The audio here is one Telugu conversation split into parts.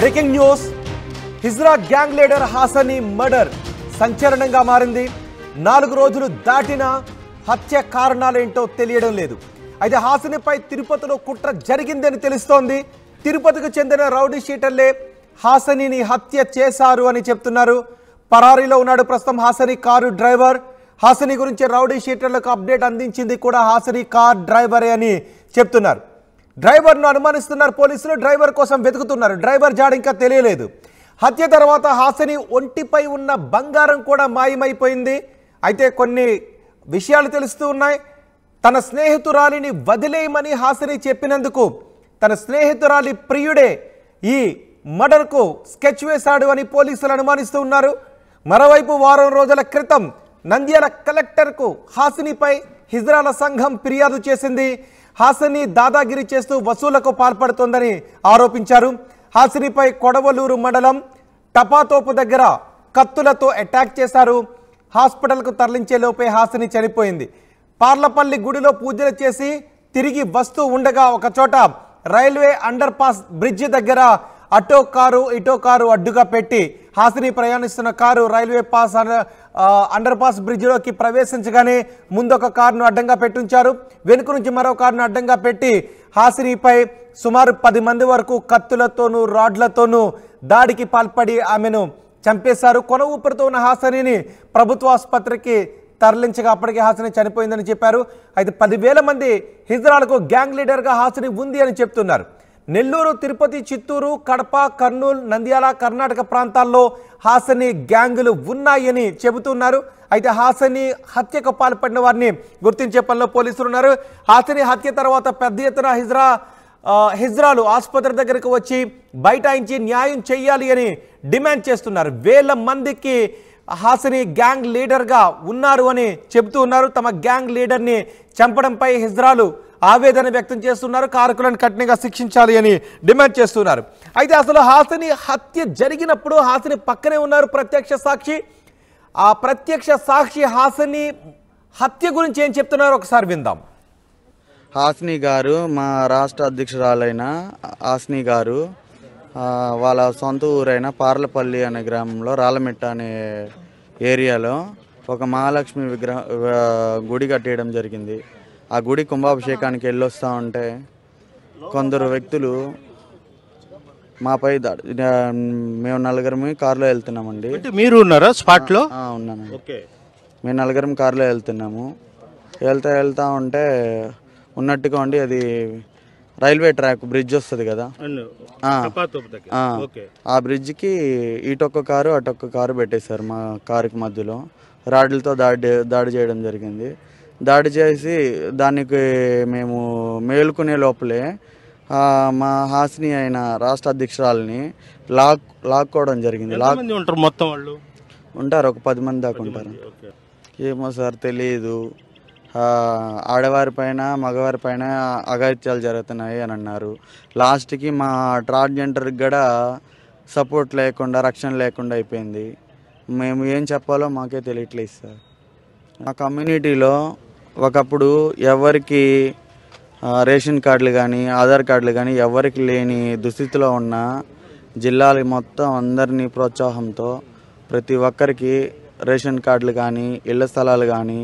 Breaking news, hijra gang leader Hasini murder సంచలనంగా మారింది. 4 రోజులు దాటినా హత్య కారణాలేంటో తెలియడం లేదు. అయితే హాసనీపై తిరుపతిలో కుట్ర జరిగిందని తెలుస్తోంది. తిరుపతికి చెందిన రౌడీ షీటర్లే హాసనీని హత్య చేశారు అని చెప్తున్నారు. పరారీలో ఉన్నాడు ప్రస్తుతం హాసనీ కారు డ్రైవర్. హాసనీ గురించి రౌడీ షీటర్లకు అప్డేట్ అందించింది కూడా హాసనీ కార్ డ్రైవరే అని చెప్తున్నారు. డ్రైవర్ను అనుమానిస్తున్నారు పోలీసులు. డ్రైవర్ కోసం వెతుకుతున్నారు. డ్రైవర్ జాడ ఇంకా తెలియలేదు. హత్య తర్వాత హాసనీ ఒంటిపై ఉన్న బంగారం కూడా మాయమైపోయింది. అయితే కొన్ని విషయాలు తెలుస్తూ ఉన్నాయి. తన స్నేహితురాలిని వదిలేయమని హాసనీ చెప్పినందుకు తన స్నేహితురాలి ప్రియుడే ఈ మర్డర్కు స్కెచ్ వేశాడు అని పోలీసులు అనుమానిస్తూ ఉన్నారు. మరోవైపు వారం రోజుల క్రితం నంద్యాల కలెక్టర్కు హాసనీపై హిజ్రాల సంఘం ఫిర్యాదు చేసింది. హాసనీ దాదాగిరి చేస్తూ వసూలకు పాల్పడుతోందని ఆరోపించారు. హాసనీపై కొడవలూరు మండలం టపాతోపు దగ్గర కత్తులతో అటాక్ చేశారు. హాస్పిటల్కు తరలించే లోపే హాసనీ చనిపోయింది. పార్లపల్లి గుడిలో పూజలు చేసి తిరిగి వస్తూ ఉండగా ఒకచోట రైల్వే అండర్ పాస్ బ్రిడ్జి దగ్గర అటో కారు ఇటో కారు అడ్డుగా పెట్టి హాసనీ ప్రయాణిస్తున్న car railway pass underpass బ్రిడ్జిలోకి ప్రవేశించగానే ముందొక కారును అడ్డంగా పెట్టుంచారు. వెనుక నుంచి మరో కారును అడ్డంగా పెట్టి హాసనీపై సుమారు 10 మంది వరకు కత్తులతోనూ రాడ్లతోనూ దాడికి పాల్పడి ఆమెను చంపేశారు. కొన ఊపిరితో ఉన్న హాసనీని ప్రభుత్వ ఆసుపత్రికి తరలించగా అప్పటికే హాసనీ చనిపోయిందని చెప్పారు. అయితే 10,000 మంది హిజ్రాలకు గ్యాంగ్ లీడర్గా హాసనీ ఉంది అని చెప్తున్నారు. నెల్లూరు, తిరుపతి, చిత్తూరు, కడప, కర్నూలు, నంద్యాల, కర్ణాటక ప్రాంతాల్లో హాసనీ గ్యాంగులు ఉన్నాయని చెబుతున్నారు. అయితే హాసనీ హత్యకు పాల్పడిన వారిని గుర్తించే పనిలో పోలీసులు ఉన్నారు. హాసనీ హత్య తర్వాత పెద్ద ఎత్తున హిజ్రాలు ఆసుపత్రి దగ్గరకు వచ్చి బైఠాయించి న్యాయం చేయాలి అని డిమాండ్ చేస్తున్నారు. 1000 మందికి హాసనీ గ్యాంగ్ లీడర్గా ఉన్నారు అని చెబుతూ ఉన్నారు. తమ గ్యాంగ్ లీడర్ని చంపడంపై హిజ్రాలు ఆవేదన వ్యక్తం చేస్తున్నారు. కారకులను కఠినంగా శిక్షించాలి అని డిమాండ్ చేస్తున్నారు. అయితే అసలు హాసనీ హత్య జరిగినప్పుడు హాసనీ పక్కనే ఉన్నారు ప్రత్యక్ష సాక్షి. ఆ ప్రత్యక్ష సాక్షి హాసనీ హత్య గురించి ఏం చెప్తున్నారో ఒకసారి విందాం. హాసనీ గారు, మా రాష్ట్ర అధ్యక్షురాలైన హాసనీ గారు వాళ్ళ సొంత ఊరైన పార్లపల్లి అనే గ్రామంలో రాళ్ళమిట్ట అనే ఏరియాలో ఒక మహాలక్ష్మి గుడి కట్టేయడం జరిగింది. ఆ గుడి కుంభాభిషేకానికి వెళ్ళొస్తూ ఉంటే కొందరు వ్యక్తులు మాపై మేము 4 కారులో వెళ్తున్నామండి. మీరు ఉన్నారా స్పాట్లో? ఉన్నాను. మేము 4 కారులో వెళ్తున్నాము. వెళ్తా ఉంటే ఉన్నట్టుగా ఉండి అది రైల్వే ట్రాక్ బ్రిడ్జ్ వస్తుంది కదా, ఆ బ్రిడ్జ్కి ఇటొక్క కారు అటొక్క కారు పెట్టేశారు. మా కారుకి మధ్యలో రాడ్లతో దాడి చేయడం జరిగింది. దాడి చేసి దానికి మేము మేలుకునే లోపలే మా హాసనీ అయిన రాష్ట్ర అధ్యక్షురాలని లాక్కోవడం జరిగింది. మొత్తం వాళ్ళు ఉంటారు, ఒక 10 మంది దాకా ఉంటారు. ఏమో సార్ తెలియదు. ఆడవారి పైన మగవారి పైన అఘాయిత్యాలు జరుగుతున్నాయి అని అన్నారు. లాస్ట్కి మా ట్రాన్స్జెండర్కి కూడా సపోర్ట్ లేకుండా, రక్షణ లేకుండా అయిపోయింది. మేము ఏం చెప్పాలో మాకే తెలియట్లేదు సార్. మా కమ్యూనిటీలో ఒకప్పుడు ఎవరికి రేషన్ కార్డులు కానీ ఆధార్ కార్డులు కానీ ఎవరికి లేని దుస్థితిలో ఉన్న జిల్లాలు మొత్తం అందరినీ ప్రోత్సాహంతో ప్రతి ఒక్కరికి రేషన్ కార్డులు కానీ, ఇళ్ల స్థలాలు కానీ,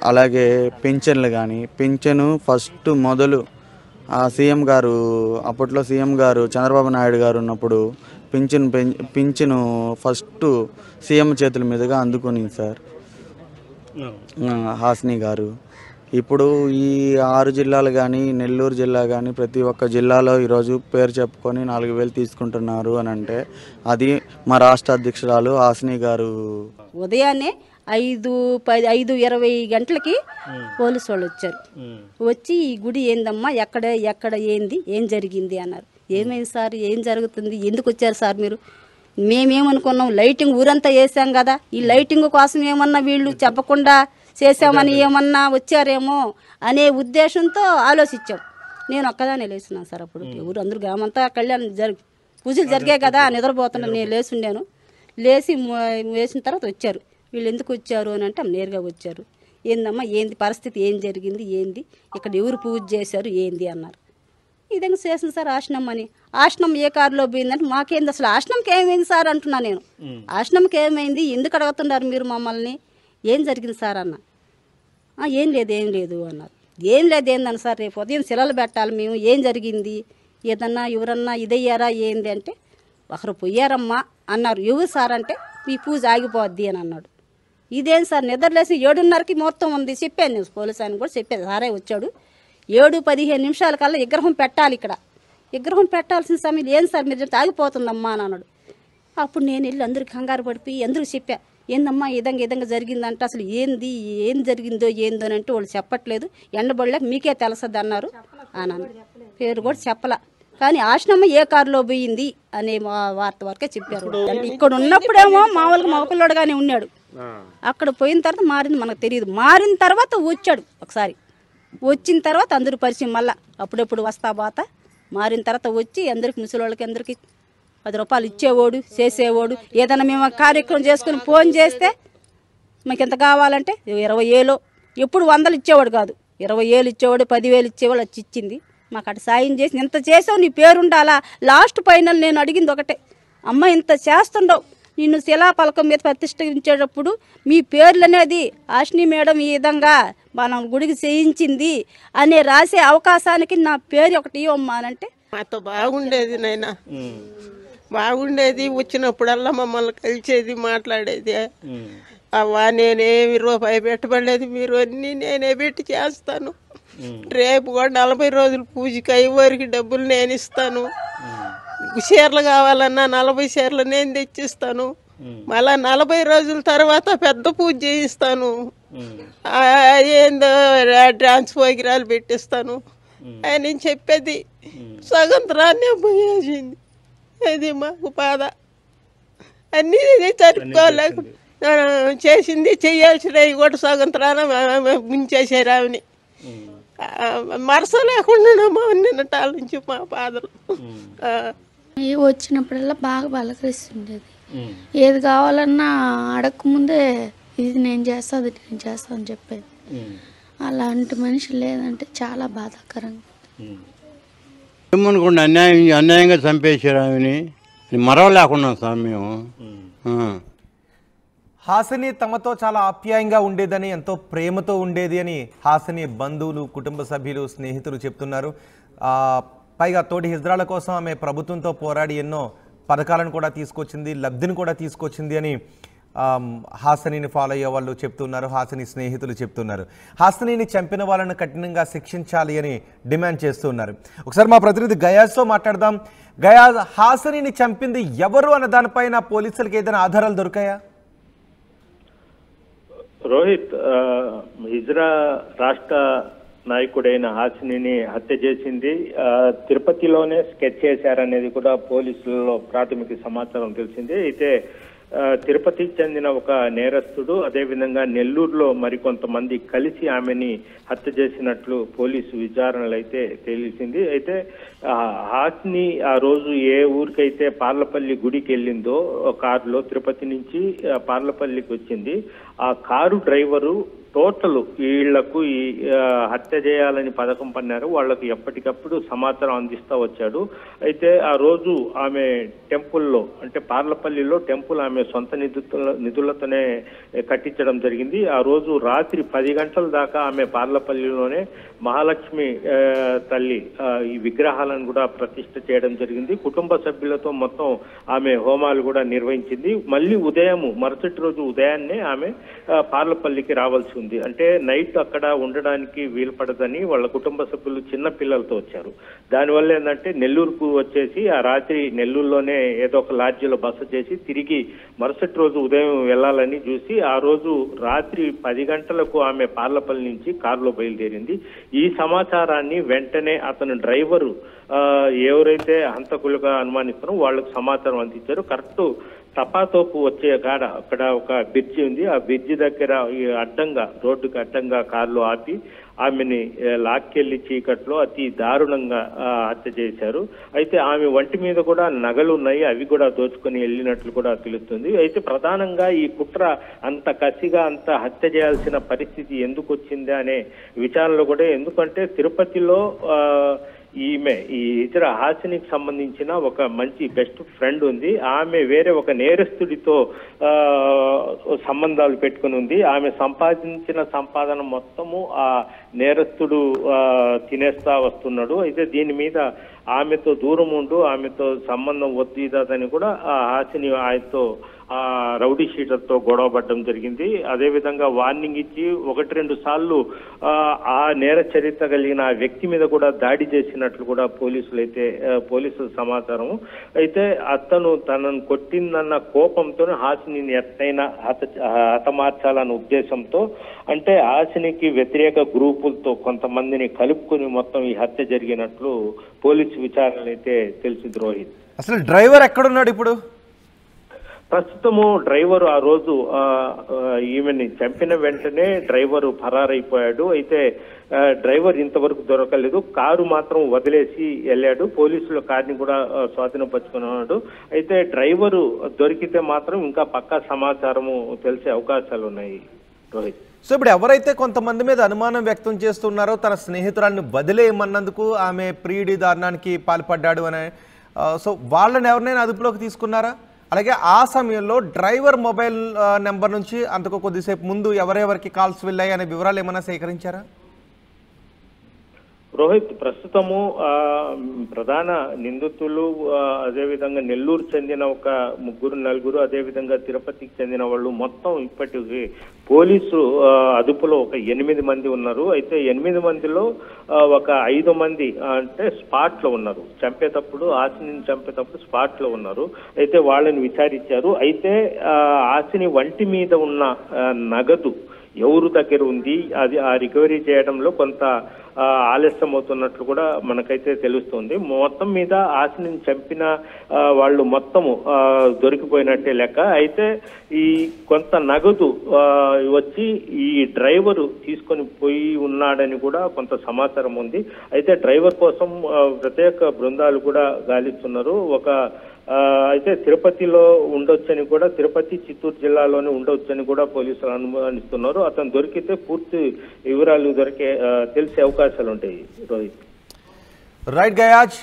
అలాగే పింఛన్లు కానీ, పింఛను ఫస్ట్ మొదలు సీఎం గారు, అప్పట్లో సీఎం గారు చంద్రబాబు నాయుడు గారు ఉన్నప్పుడు పింఛను ఫస్ట్ సీఎం చేతుల మీదుగా అందుకుని సార్ హాసనీ గారు. ఇప్పుడు ఈ 6 జిల్లాలు కానీ, నెల్లూరు జిల్లా కానీ ప్రతి ఒక్క జిల్లాలో ఈరోజు పేరు చెప్పుకొని 4,000 తీసుకుంటున్నారు అని అంటే అది మా రాష్ట్ర అధ్యక్షురాలు హాసనీ గారు. ఉదయాన్నే 5:20 గంటలకి పోలీసు వాళ్ళు వచ్చారు. వచ్చి ఈ గుడి ఏందమ్మా, ఎక్కడ ఏం జరిగింది అన్నారు. ఏమైంది సార్, ఏం జరుగుతుంది, ఎందుకు వచ్చారు సార్ మీరు? మేమేమనుకున్నాం, లైటింగ్ ఊరంతా వేసాం కదా, ఈ లైటింగ్ కోసం ఏమన్నా వీళ్ళు చెప్పకుండా చేసామని ఏమన్నా వచ్చారేమో అనే ఉద్దేశంతో ఆలోచించాం. నేను ఒక్కదానే లేచున్నాను సార్. అప్పుడు ఊరు అందరూ గ్రామంతా కళ్యాణం పూజలు జరిగాయి కదా, నిద్రపోతున్నాను. నేను లేచుండాను. వేసిన తర్వాత వచ్చారు. వీళ్ళు ఎందుకు వచ్చారు అని అంటే నేరుగా వచ్చారు. ఏందమ్మా, ఏంది పరిస్థితి, ఏం జరిగింది, ఏంది ఇక్కడ ఎవరు పూజ చేశారు ఏంది అన్నారు. విధంగా చేసింది సార్ ఆశ్రమం అని. ఆశ్రమం ఏ కారులో పోయిందంటే మాకేంది అసలు ఆశ్రమంకి ఏమైంది సార్ అంటున్నా నేను. ఆశ్రమంకి ఏమైంది, ఎందుకు అడుగుతున్నారు మీరు మమ్మల్ని, ఏం జరిగింది సార్ అన్న. ఏం లేదు అన్నారు. ఏం లేదు ఏందని సార్, రేపు ఉదయం శిలలు పెట్టాలి మేము, ఏం జరిగింది, ఏదన్నా ఎవరన్నా ఇదయ్యారా ఏంది అంటే ఒకరు పోయారమ్మా అన్నారు. ఎవరు సార్ అంటే మీ పూజ ఆగిపోద్ది అని అన్నాడు. ఇదేం సార్, నిద్రలేసి 7:30కి ముహూర్తం ఉంది చెప్పాను నేను, పోలీసు ఆయన కూడా చెప్పాను. సారే వచ్చాడు 7:15 నిమిషాల కల్లా విగ్రహం పెట్టాలి, ఇక్కడ విగ్రహం పెట్టాల్సిన సమయం ఏం సార్ మీరు చెప్తే ఆగిపోతుందమ్మా అని అన్నాడు. అప్పుడు నేను వెళ్ళి అందరికి కంగారు పడిపోయి అందరికి చెప్పా, ఏందమ్మా ఇదంగా జరిగిందంటే అసలు ఏం జరిగిందో ఏందో అని అంటే వాళ్ళు చెప్పట్లేదు, ఎండబడలేక మీకే తెలుస్తుంది అన్నారు అని అన్నాడు. పేరు కూడా చెప్పలా, కానీ ఆశ్రమం ఏ కారులో పోయింది అనే వార్త వరకే చెప్పారు. అంటే ఇక్కడ ఉన్నప్పుడేమో మామూలుగా మగపిల్లడుగానే ఉన్నాడు, అక్కడ పోయిన తర్వాత మారింది మనకు తెలియదు. మారిన తర్వాత వచ్చాడు ఒకసారి, వచ్చిన తర్వాత అందరూ పరిచయం మళ్ళా అప్పుడెప్పుడు వస్తా బాత. మారిన తర్వాత వచ్చి అందరికి ముసలి అందరికి 10 రూపాయలు ఇచ్చేవాడు, చేసేవాడు. ఏదైనా మేము కార్యక్రమం చేసుకుని ఫోన్ చేస్తే మాకు ఎంత కావాలంటే 20,000, ఎప్పుడు 100 ఇచ్చేవాడు కాదు, 20,000 ఇచ్చేవాడు, 10,000 ఇచ్చేవాడు. వచ్చి ఇచ్చింది మాకు అటు సాయం చేసి, ఇంత చేసావు నీ పేరుండాలా. లాస్ట్ ఫైనల్ నేను అడిగింది ఒకటే, అమ్మ ఇంత చేస్తుండవు, నిన్ను శిలాపలకం మీద ప్రతిష్ఠించేటప్పుడు మీ పేర్లు అనేది ఆశ్ని మేడం ఈ విధంగా మనం గుడికి చేయించింది అనే రాసే అవకాశానికి నా పేరు ఒకటి ఇవ్వమ్మా అనంటే మాతో బాగుండేది నాయనా, బాగుండేది. వచ్చినప్పుడల్లా మమ్మల్ని కలిసేది, మాట్లాడేది. అవ్వా నేనేమి రూపాయి పెట్టబడలేదు, మీరు అన్నీ నేనే పెట్టి చేస్తాను. రేపు కూడా 40 రోజులు పూజకి అయ్యేవారికి డబ్బులు నేను ఇస్తాను. చీరలు కావాలన్నా 40 చీరలు నేను తెచ్చిస్తాను. మళ్ళా 40 రోజుల తర్వాత పెద్ద పూజ చేయిస్తాను. ఏందో డాన్స్ ప్రోగ్రాలు పెట్టిస్తాను అని చెప్పేది. సగంతరాన్నే పోయేసింది. అది మాకు బాధ. అన్నీ జరుపుకోలేక చేసింది, చేయాల్సినవి కూడా సగంతరాన ముంచేసారు ఆమెని. మరస లేకుండా నిన్నటాల నుంచి మా బాధలు. వచ్చినప్పుడల్లా బాగా పలకరిస్తుండేది. ఏది కావాలన్నా అడగకముందే ఇది నేను చేస్తా, అది నేను చేస్తా అని చెప్పేది. అలాంటి మనిషి లేదంటే చాలా బాధాకరంగా. ఏమనుకోండి, అన్యాయంగా చంపేశారు ఆమెని, మరవలేకున్నాం సార్ మేము. హాసిని తమతో చాలా ఆప్యాయంగా ఉండేదని, ఎంతో ప్రేమతో ఉండేది అని హాసిని బంధువులు, కుటుంబ సభ్యులు, స్నేహితులు చెప్తున్నారు. పైగా తోటి హిజ్రాల కోసం ఆమె ప్రభుత్వంతో పోరాడి ఎన్నో పథకాలను కూడా తీసుకొచ్చింది, లబ్ధిని కూడా తీసుకొచ్చింది అని హాసినిని ఫాలో అయ్యే వాళ్ళు చెప్తున్నారు, హాసిని స్నేహితులు చెప్తున్నారు. హాసినిని చంపిన వాళ్ళను కఠినంగా శిక్షించాలి అని డిమాండ్ చేస్తున్నారు. ఒకసారి మా ప్రతినిధి గయాజ్తో మాట్లాడదాం. గయాజ్, హాసినిని చంపింది ఎవరు అన్న దానిపైన పోలీసులకు ఏదైనా ఆధారాలు దొరికాయా? రోహిత్, హిజ్రా రాష్ట్ర నాయకుడైన హాసినిని హత్య చేసింది తిరుపతిలోనే స్కెచ్ చేశారనేది కూడా పోలీసులలో ప్రాథమిక సమాచారం తెలిసింది. అయితే తిరుపతికి చెందిన ఒక నేరస్తుడు, అదేవిధంగా నెల్లూరులో మరికొంతమంది కలిసి ఆమెని హత్య చేసినట్లు పోలీసు విచారణలు అయితే తెలిసింది. అయితే హాసిని ఆ రోజు ఏ ఊరికైతే పార్లపల్లి గుడికి వెళ్ళిందో కారులో, తిరుపతి నుంచి పార్లపల్లికి వచ్చింది, ఆ కారు డ్రైవరు టోటల్ వీళ్లకు ఈ హత్య చేయాలని పథకం పన్నారు. వాళ్లకు ఎప్పటికప్పుడు సమాచారం అందిస్తూ వచ్చాడు. అయితే ఆ రోజు ఆమె టెంపుల్లో, అంటే పార్లపల్లిలో టెంపుల్ ఆమె సొంత నిధులతోనే కట్టించడం జరిగింది. ఆ రోజు రాత్రి 10 గంటల దాకా ఆమె పార్లపల్లిలోనే మహాలక్ష్మి తల్లి ఈ విగ్రహాలను కూడా ప్రతిష్ఠ చేయడం జరిగింది. కుటుంబ సభ్యులతో మొత్తం ఆమె హోమాలు కూడా నిర్వహించింది. మళ్ళీ మరుసటి రోజు ఉదయాన్నే ఆమె పార్లపల్లికి రావాల్సి ఉంది. అంటే నైట్ అక్కడ ఉండడానికి వీలు పడదని వాళ్ళ కుటుంబ సభ్యులు చిన్న పిల్లలతో వచ్చారు. దానివల్ల ఏంటంటే నెల్లూరుకు వచ్చేసి ఆ రాత్రి నెల్లూరులోనే ఏదో ఒక లాడ్జిలో బస చేసి తిరిగి మరుసటి రోజు ఉదయం వెళ్లాలని చూసి ఆ రోజు రాత్రి 10 గంటలకు ఆమె పార్లపల్లి నుంచి కారులో బయలుదేరింది. ఈ సమాచారాన్ని వెంటనే అతను డ్రైవరు ఎవరైతే హంతకులుగా అనుమానిస్తారో వాళ్ళకు సమాచారం అందించారు. కరెక్ట్ తపాతోపు వచ్చే కాడ అక్కడ ఒక బ్రిడ్జి ఉంది. ఆ బ్రిడ్జి దగ్గర రోడ్డుకి అడ్డంగా కారులో ఆపి ఆమెని లాక్కెళ్లి చీకట్లో అతి దారుణంగా హత్య చేశారు. అయితే ఆమె ఒంటి మీద కూడా నగలు ఉన్నాయి, అవి కూడా దోచుకొని వెళ్ళినట్లు కూడా తెలుస్తుంది. అయితే ప్రధానంగా ఈ కుట్ర అంత కసిగా అంత హత్య చేయాల్సిన పరిస్థితి ఎందుకు వచ్చింది అనే విచారణలో కూడా, ఎందుకంటే తిరుపతిలో ఈ ఇతర హాసినికి సంబంధించిన ఒక మంచి బెస్ట్ ఫ్రెండ్ ఉంది. ఆమె వేరే ఒక నేరస్తుడితో సంబంధాలు పెట్టుకుని ఉంది. ఆమె సంపాదించిన సంపాదన మొత్తము ఆ నేరస్తుడు తినేస్తా వస్తున్నాడు. అయితే దీని మీద ఆమెతో దూరం ఉండు, ఆమెతో సంబంధం వద్దు ఇదని కూడా ఆ హాసిని ఆయనతో ఆ రౌడీ షీటర్తో గొడవ పడడం జరిగింది. అదేవిధంగా వార్నింగ్ ఇచ్చి 1-2 సార్లు ఆ నేర చరిత్ర కలిగిన ఆ వ్యక్తి మీద కూడా దాడి చేసినట్లు కూడా పోలీసుల సమాచారం. అయితే అతను తనను కొట్టిందన్న కోపంతో హాసిని ఎట్టయినా హతమార్చాలన్న ఉద్దేశంతో, అంటే హాసినికి వ్యతిరేక గ్రూపులతో కొంతమందిని కలుపుకుని మొత్తం ఈ హత్య జరిగినట్లు పోలీసు విచారణలు అయితే తెలిసింది. రోహిత్, అసలు డ్రైవర్ ఎక్కడున్నాడు ఇప్పుడు? ప్రస్తుతము డ్రైవరు ఆ రోజు ఈమెని చంపిన వెంటనే డ్రైవరు ఫరారైపోయాడు. అయితే డ్రైవర్ ఇంతవరకు దొరకలేదు. కారు మాత్రం వదిలేసి వెళ్ళాడు. పోలీసులు కారుని కూడా స్వాధీనపరుచుకున్నాడు. అయితే డ్రైవరు దొరికితే మాత్రం ఇంకా పక్కా సమాచారము తెలిసే అవకాశాలు ఉన్నాయి. రోహిత్, సో ఇప్పుడు ఎవరైతే కొంతమంది మీద అనుమానం వ్యక్తం చేస్తున్నారో తన స్నేహితురాన్ని వదిలేయమన్నందుకు ఆమె ప్రియుడి దారుణానికి పాల్పడ్డాడు అని, సో వాళ్ళని ఎవరినైనా అదుపులోకి తీసుకున్నారా? అలాగే ఆ సమయంలో డ్రైవర్ మొబైల్ నెంబర్ నుంచి అంతకు కొద్దిసేపు ముందు ఎవరెవరికి కాల్స్ వెళ్ళాయి అనే వివరాలు ఏమైనా సేకరించారా? రోహిత్, ప్రస్తుతము ప్రధాన నిందితులు అదేవిధంగా నెల్లూరు చెందిన ఒక 3-4, అదేవిధంగా తిరుపతికి చెందిన వాళ్ళు మొత్తం ఇప్పటికి పోలీసు అదుపులో ఒక 8 మంది ఉన్నారు. అయితే 8 మందిలో ఒక 5 మంది అంటే స్పాట్ లో ఉన్నారు. ఆసిని చంపేటప్పుడు స్పాట్ లో ఉన్నారు. అయితే వాళ్ళని విచారించారు. అయితే ఆసిని వంటి మీద ఉన్న నగదు ఎవరు దగ్గర ఉంది, అది ఆ రికవరీ చేయడంలో కొంత ఆలస్యం అవుతున్నట్లు కూడా మనకైతే తెలుస్తుంది. మొత్తం మీద ఆసిని చంపిన వాళ్ళు మొత్తము దొరికిపోయినట్టే లెక్క. అయితే ఈ కొంత నగదు వచ్చి ఈ డ్రైవరు తీసుకొని పోయి ఉన్నాడని కూడా కొంత సమాచారం ఉంది. అయితే డ్రైవర్ కోసం ప్రత్యేక బృందాలు కూడా గాలిస్తున్నారు. అయితే తిరుపతిలో ఉండొచ్చని కూడా, తిరుపతి చిత్తూరు జిల్లాలోనే ఉండొచ్చని కూడా పోలీసులు అనుమానిస్తున్నారు. అతను దొరికితే పూర్తి వివరాలు తెలిసే అవకాశాలు ఉంటాయి. Rohit, right guys,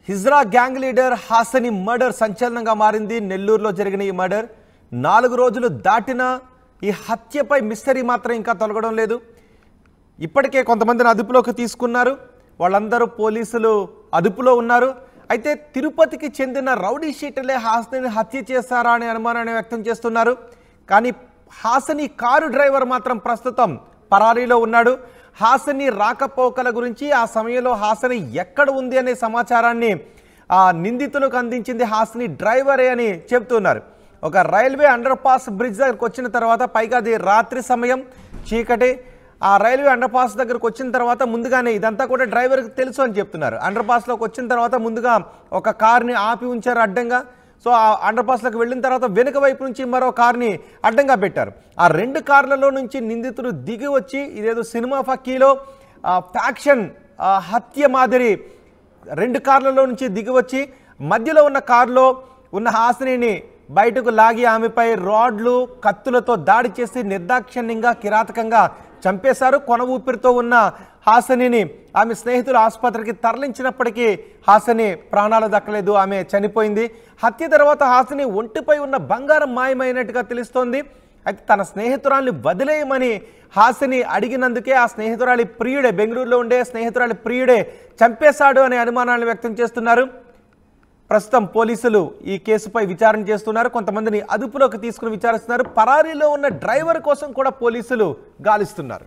hijra gang leader Hassine murder సంచలనంగా మారింది. నెల్లూరులో జరిగిన ఈ మర్డర్ 4 రోజులు దాటినా ఈ హత్యపై మిస్టరీ మాత్రం ఇంకా తొలగడం లేదు. ఇప్పటికే కొంతమందిని అదుపులోకి తీసుకున్నారు. వాళ్ళందరూ పోలీసులు అదుపులో ఉన్నారు. అయితే తిరుపతికి చెందిన రౌడీ షీటర్లే హాసనిని హత్య చేశారా అనే అనుమానాన్ని వ్యక్తం చేస్తున్నారు. కానీ హాసని కారు డ్రైవర్ మాత్రం ప్రస్తుతం పరారీలో ఉన్నాడు. హాసని రాకపోకల గురించి, ఆ సమయంలో హాసని ఎక్కడ ఉంది అనే సమాచారాన్ని ఆ నిందితులకు అందించింది హాసని డ్రైవరే అని చెప్తున్నారు. ఒక రైల్వే అండర్ పాస్ బ్రిడ్జ్ దగ్గరకు వచ్చిన తర్వాత, పైగా అది రాత్రి సమయం, చీకటి, ఆ రైల్వే అండర్ పాస్ దగ్గరకు వచ్చిన తర్వాత ముందుగానే ఇదంతా కూడా డ్రైవర్కి తెలుసు అని చెప్తున్నారు. అండర్ పాస్లోకి వచ్చిన తర్వాత ముందుగా ఒక కార్ని ఆపి ఉంచారు అడ్డంగా. సో ఆ అండర్ పాస్లోకి వెళ్ళిన తర్వాత వెనుక వైపు నుంచి మరో కార్ని అడ్డంగా పెట్టారు. ఆ 2 కార్లలో నుంచి నిందితుడు దిగి వచ్చి, ఇదేదో సినిమా ఫక్కీలో ఫ్యాక్షన్ హత్య మాదిరి 2 కార్లలో నుంచి దిగి వచ్చి మధ్యలో ఉన్న కారులో ఉన్న హాసినిని బయటకు లాగి ఆమెపై రాడ్లు, కత్తులతో దాడి చేసి నిర్దాక్షిణ్యంగా, కిరాతకంగా చంపేశారు. కొన ఊపిరితో ఉన్న హాసనిని ఆమె స్నేహితులు ఆసుపత్రికి తరలించినప్పటికీ హాసని ప్రాణాలు దక్కలేదు, ఆమె చనిపోయింది. హత్య తర్వాత హాసని ఒంటిపై ఉన్న బంగారం మాయమైనట్టుగా తెలుస్తోంది. అయితే తన స్నేహితురాల్ని వదిలేయమని హాసని అడిగినందుకే ఆ స్నేహితురాలి ప్రియుడే, బెంగళూరులో ఉండే స్నేహితురాలి ప్రియుడే చంపేశాడు అనే అనుమానాలను వ్యక్తం చేస్తున్నారు. ప్రస్తుతం పోలీసులు ఈ కేసుపై విచారణ చేస్తున్నారు. కొంతమందిని అదుపులోకి తీసుకుని విచారిస్తున్నారు. పరారీలో ఉన్న డ్రైవర్ కోసం కూడా పోలీసులు గాలిస్తున్నారు.